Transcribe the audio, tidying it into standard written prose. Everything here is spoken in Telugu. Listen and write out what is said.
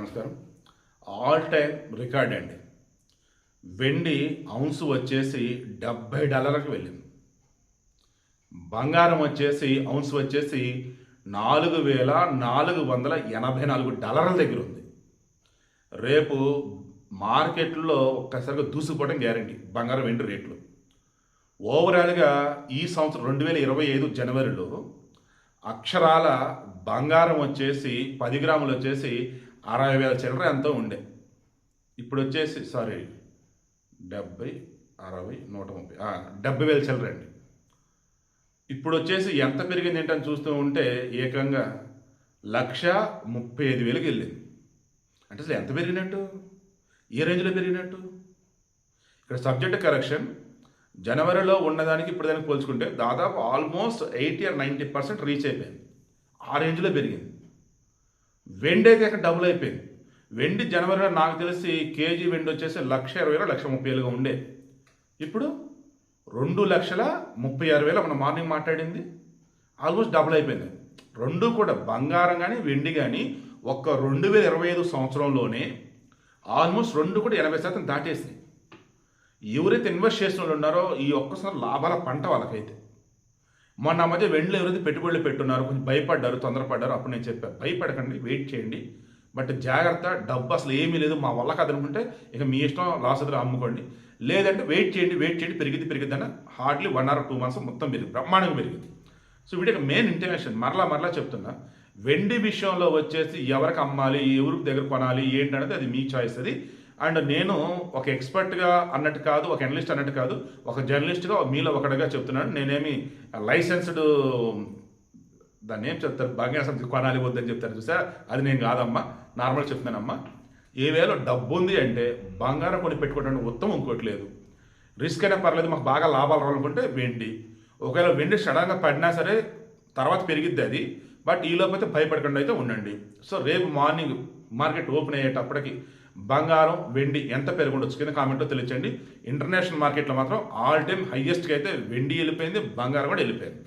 నమస్కారం. ఆల్ టైమ్ రికార్డ్ అండి. వెండి ఔన్స్ వచ్చేసి $70కి వెళ్ళింది. బంగారం వచ్చేసి ఔన్స్ వచ్చేసి $4,484 దగ్గర ఉంది. రేపు మార్కెట్లో ఒక్కసారిగా దూసుకుపోవడం గ్యారంటీ బంగారం వెండి రేట్లు. ఓవరాల్గా ఈ సంవత్సరం 2025 జనవరిలో అక్షరాల బంగారం వచ్చేసి 10 గ్రాములు వచ్చేసి 60,000 చిల్లర ఎంతో ఉండే. ఇప్పుడు వచ్చేసి 70, 60, 130 70,000 చిల్లర అండి. ఇప్పుడు వచ్చేసి ఎంత పెరిగింది ఏంటని చూస్తూ ఉంటే ఏకంగా 1,35,000కి వెళ్ళింది. అంటే అసలు ఎంత పెరిగినట్టు, ఏ రేంజ్లో పెరిగినట్టు? ఇక్కడ సబ్జెక్ట్ కరెక్షన్. జనవరిలో ఉన్నదానికి ఇప్పుడు దానికి పోల్చుకుంటే దాదాపు ఆల్మోస్ట్ 80 or 90% రీచ్ అయిపోయింది. ఆ రేంజ్లో పెరిగింది. వెండి అయితే అక్కడ డబుల్ అయిపోయింది. వెండి జనవరిలో నాకు తెలిసి కేజీ వెండి వచ్చేసి 1,20,000, 1,30,000గా ఉండే. ఇప్పుడు 2,36,000 మనం మార్నింగ్ మాట్లాడింది. ఆల్మోస్ట్ డబుల్ అయిపోయింది. రెండు కూడా బంగారం కానీ వెండి కానీ ఒక్క 2025 సంవత్సరంలోనే ఆల్మోస్ట్ రెండు కూడా 80% దాటేసింది. ఎవరైతే ఇన్వెస్ట్ చేసిన వాళ్ళు ఉన్నారో ఈ ఒక్కసారి లాభాల పంట వాళ్ళకైతే. మొన్న మధ్య వెండిలో ఎవరైతే పెట్టుబడులు పెట్టున్నారో కొంచెం భయపడ్డారు, తొందరపడ్డారు. అప్పుడు నేను చెప్పాను, భయపడకండి, వెయిట్ చేయండి, బట్ జాగ్రత్త, డబ్బు అసలు ఏమీ లేదు, మా వల్ల కదనుకుంటే ఇక మీ ఇష్టం, లాస్ ఎదురు అమ్ముకోండి, లేదంటే వెయిట్ చేయండి, పెరిగిద్ది అని హార్డ్లీ 1 or 2 months మొత్తం పెరిగింది, బ్రహ్మాండంగా పెరిగింది. సో వీటికి మెయిన్ ఇంటెన్షన్ మరలా చెప్తున్నా, వెండి విషయంలో వచ్చేసి ఎవరికి అమ్మాలి, ఎవరికి దగ్గర కొనాలి ఏంటనేది అది మీ చాయిస్. అది అండ్ నేను ఒక ఎక్స్పర్ట్గా అన్నట్టు కాదు, ఒక అనలిస్ట్ అన్నట్టు కాదు, ఒక జర్నలిస్ట్గా మీలో ఒకటిగా చెప్తున్నాను. నేనేమి లైసెన్స్డ్ దాన్ని ఏం చెప్తారు, బంగారం సంస్థ కొనాలి వద్దని చెప్తారు చూసా, అది నేను కాదమ్మా, నార్మల్ చెప్తున్నానమ్మా. ఏ వేళ డబ్బు ఉంది అంటే బంగారం కొని పెట్టుకోవడానికి ఉత్తమం ఇంకోట్లేదు. రిస్క్ అయినా పర్లేదు, మాకు బాగా లాభాలు రావాలనుకుంటే వెండి. ఒకవేళ వెండి సడన్గా పడినా సరే తర్వాత పెరిగిద్ది అది, బట్ ఈ లోపైతే భయపడకుండా అయితే ఉండండి. సో రేపు మార్నింగ్ మార్కెట్ ఓపెన్ అయ్యేటప్పటికి బంగారం వెండి ఎంత పెరుగుండొచ్చు కింద కామెంట్లో తెలియచేయండి. ఇంటర్నేషనల్ మార్కెట్లో మాత్రం ఆల్ టైమ్ హైయెస్ట్గా అయితే వెండి వెళ్ళిపోయింది, బంగారం కూడా వెళ్ళిపోయింది.